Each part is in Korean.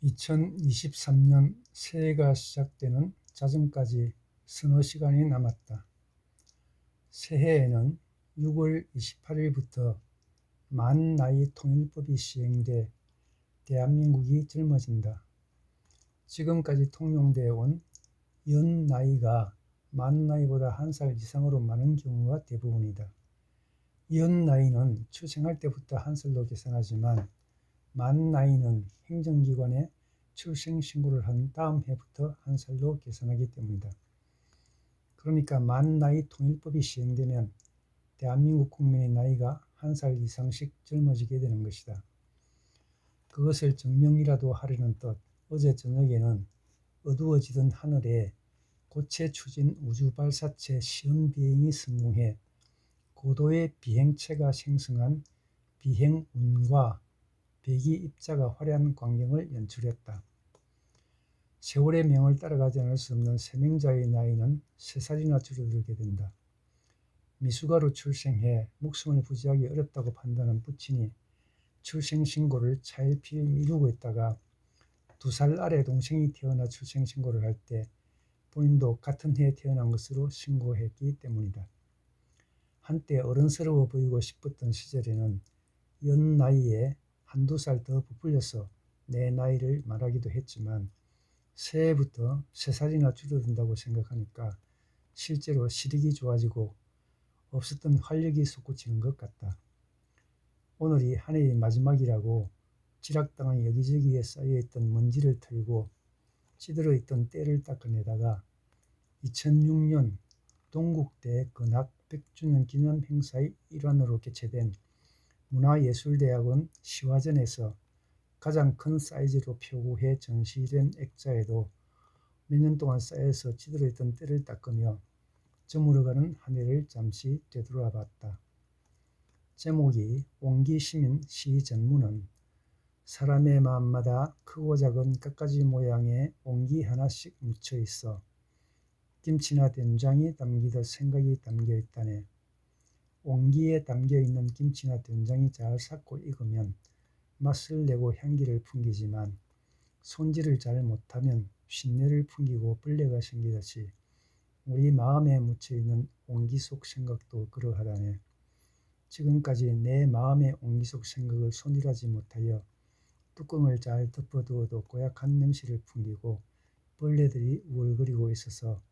2023년 새해가 시작되는 자정까지 서너 시간이 남았다. 새해에는 6월 28일부터 만 나이 통일법이 시행돼 대한민국이 젊어진다. 지금까지 통용되어 온 연 나이가 만 나이보다 한 살 이상으로 많은 경우가 대부분이다. 연 나이는 출생할 때부터 한 살로 계산하지만 만 나이는 행정기관에 출생 신고를 한 다음 해부터 한 살로 계산하기 때문이다. 그러니까 만 나이 통일법이 시행되면 대한민국 국민의 나이가 한 살 이상씩 젊어지게 되는 것이다. 그것을 증명이라도 하려는 뜻, 어제 저녁에는 어두워지던 하늘에 고체 추진 우주발사체 시험 비행이 성공해 고도의 비행체가 생성한 비행운과 배기 입자가 화려한 광경을 연출했다. 세월의 명을 따라가지 않을 수 없는 세명자의 나이는 3살이나 줄어들게 된다. 미숙아로 출생해 목숨을 부지하기 어렵다고 판단한 부친이 출생신고를 차일피일 미루고 있다가 2살 아래 동생이 태어나 출생신고를 할 때 본인도 같은 해에 태어난 것으로 신고했기 때문이다. 한때 어른스러워 보이고 싶었던 시절에는 연 나이에 한두 살 더 부풀려서 내 나이를 말하기도 했지만 새해부터 3살이나 줄어든다고 생각하니까 실제로 시력이 좋아지고 없었던 활력이 솟구치는 것 같다. 오늘이 한 해의 마지막이라고 지락당한 여기저기에 쌓여있던 먼지를 털고 찌들어있던 때를 닦아내다가 2006년 동국대 근학 100주년 기념 행사의 일환으로 개최된 문화예술대학원 시화전에서 가장 큰 사이즈로 표구해 전시된 액자에도 몇 년 동안 쌓여서 찌들어있던 때를 닦으며 저물어가는 한 해를 잠시 되돌아봤다. 제목이 옹기시민 시전문은 사람의 마음마다 크고 작은 갖가지 모양의 옹기 하나씩 묻혀 있어 김치나 된장이 담기듯 생각이 담겨 있다네. 옹기에 담겨 있는 김치나 된장이 잘 삭고 익으면 맛을 내고 향기를 풍기지만 손질을 잘 못하면 쉰내를 풍기고 벌레가 생기듯이 우리 마음에 묻혀있는 옹기 속 생각도 그러하다네. 지금까지 내 마음의 옹기 속 생각을 손질하지 못하여 뚜껑을 잘 덮어두어도 고약한 냄새를 풍기고 벌레들이 우글거리고 있어서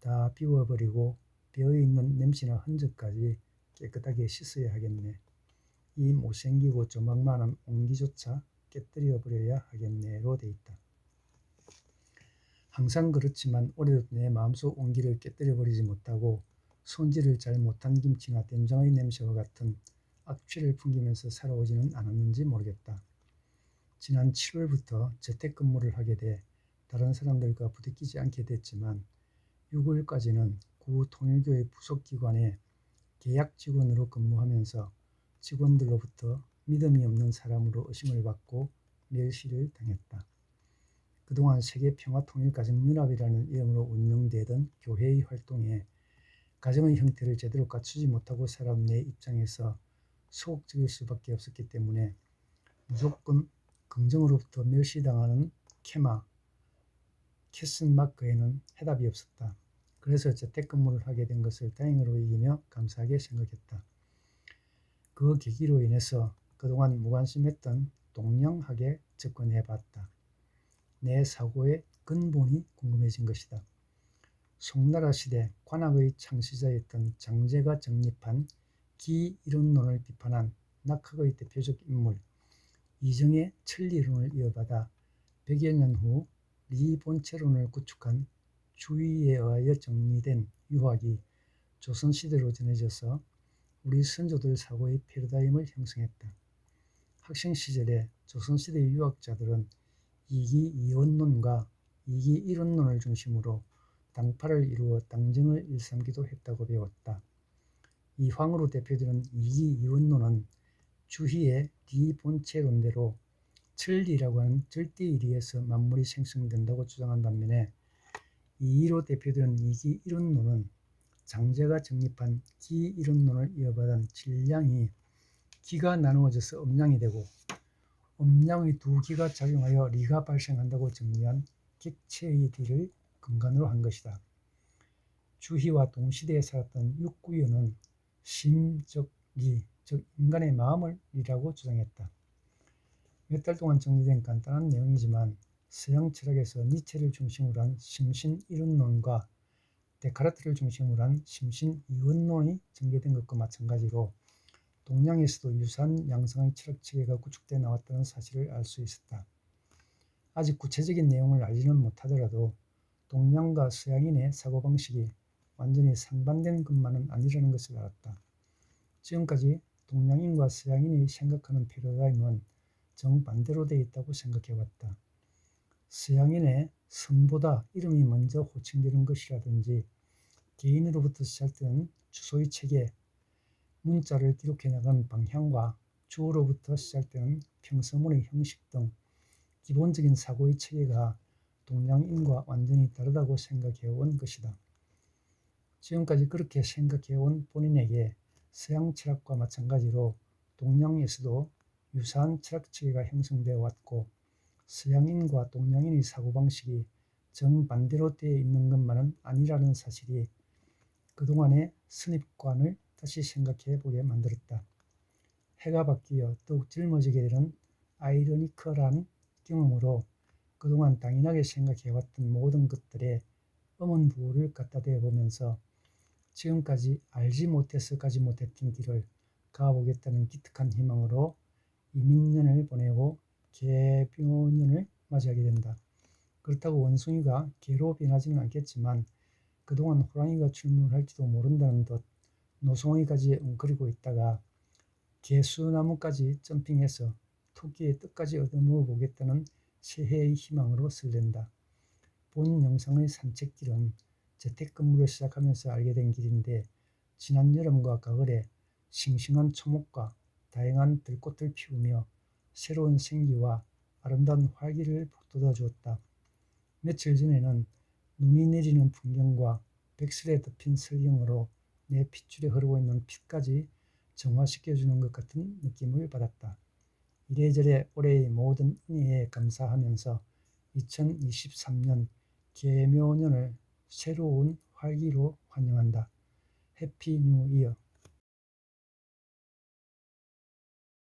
다 비워버리고 비어있는 냄새나 흔적까지 깨끗하게 씻어야 하겠네. 이 못생기고 조망만한 옹기조차 깨뜨려 버려야 하겠네로 돼 있다. 항상 그렇지만 올해도 내 마음속 옹기를 깨뜨려 버리지 못하고 손질을 잘 못한 김치나 된장의 냄새와 같은 악취를 풍기면서 살아오지는 않았는지 모르겠다. 지난 7월부터 재택근무를 하게 돼 다른 사람들과 부딪히지 않게 됐지만 6월까지는 구 통일교의 부속기관에 계약 직원으로 근무하면서 직원들로부터 믿음이 없는 사람으로 의심을 받고 멸시를 당했다. 그동안 세계평화통일가정연합이라는 이름으로 운영되던 교회의 활동에 가정의 형태를 제대로 갖추지 못하고 살아온 내 입장에서 소극적일 수밖에 없었기 때문에 무조건 긍정으로부터 멸시당하는 캐슨마크에는 해답이 없었다. 그래서 재택근무를 하게 된 것을 다행으로 여기며 감사하게 생각했다. 그 계기로 인해서 그동안 무관심했던 동양학에 접근해봤다. 내 사고의 근본이 궁금해진 것이다. 송나라 시대 관학의 창시자였던 장제가 정립한 기이론론을 비판한 낙학의 대표적 인물 이정의 천리론을 이어받아 100여 년 후 리본체론을 구축한 주의에 의하여 정리된 유학이 조선시대로 전해져서 우리 선조들 사고의 패러다임을 형성했다. 학생 시절에 조선시대 유학자들은 이기이원론과 이기일원론을 중심으로 당파를 이루어 당정을 일삼기도 했다고 배웠다. 이황으로 대표되는 이기이원론은 주희의 리본체론대로 천리라고 하는 절대이리에서 만물이 생성된다고 주장한 반면에 이의로 대표되는 이기일원론은 장제가 정립한 기이론론을 이어받은 질량이 기가 나누어져서 음량이 되고 음양의 두 기가 작용하여 리가 발생한다고 정리한 객체의 리를 근간으로 한 것이다. 주희와 동시대에 살았던 육구연은 심적 리, 즉 인간의 마음을 리라고 주장했다. 몇 달 동안 정리된 간단한 내용이지만 서양 철학에서 니체를 중심으로 한 심신이론론과 데카르트를 중심으로 한 심신이원론이 전개된 것과 마찬가지로 동양에서도 유사한 양성의 철학체계가 구축되어 나왔다는 사실을 알 수 있었다. 아직 구체적인 내용을 알지는 못하더라도 동양과 서양인의 사고방식이 완전히 상반된 것만은 아니라는 것을 알았다. 지금까지 동양인과 서양인이 생각하는 패러다임은 정반대로 되어 있다고 생각해왔다. 서양인의 성보다 이름이 먼저 호칭되는 것이라든지 개인으로부터 시작되는 주소의 체계, 문자를 기록해 나가는 방향과 주어로부터 시작되는 평서문의 형식 등 기본적인 사고의 체계가 동양인과 완전히 다르다고 생각해온 것이다. 지금까지 그렇게 생각해온 본인에게 서양 철학과 마찬가지로 동양에서도 유사한 철학체계가 형성되어 왔고 서양인과 동양인의 사고방식이 정반대로 되어 있는 것만은 아니라는 사실이 그동안의 선입관을 다시 생각해 보게 만들었다. 해가 바뀌어 더욱 젊어지게 되는 아이러니컬한 경험으로 그동안 당연하게 생각해왔던 모든 것들에 엄원부호를 갖다 대어 보면서 지금까지 알지 못해서 가지 못했던 길을 가보겠다는 기특한 희망으로 이민년을 보내고 개묘년을 맞이하게 된다. 그렇다고 원숭이가 개로 변하지는 않겠지만 그동안 호랑이가 출몰할지도 모른다는 듯 노송의 가지에 웅크리고 있다가 개수나무까지 점핑해서 토끼의 뜻까지 얻어먹어보겠다는 새해의 희망으로 설렌다. 본 영상의 산책길은 재택근무를 시작하면서 알게 된 길인데 지난 여름과 가을에 싱싱한 초목과 다양한 들꽃을 피우며 새로운 생기와 아름다운 활기를 북돋아 주었다. 며칠 전에는 눈이 내리는 풍경과 백설에 덮인 설경으로 내 핏줄에 흐르고 있는 피까지 정화시켜주는 것 같은 느낌을 받았다. 이래저래 올해의 모든 은혜에 감사하면서 2023년 개묘년을 새로운 활기로 환영한다. 해피 뉴 이어.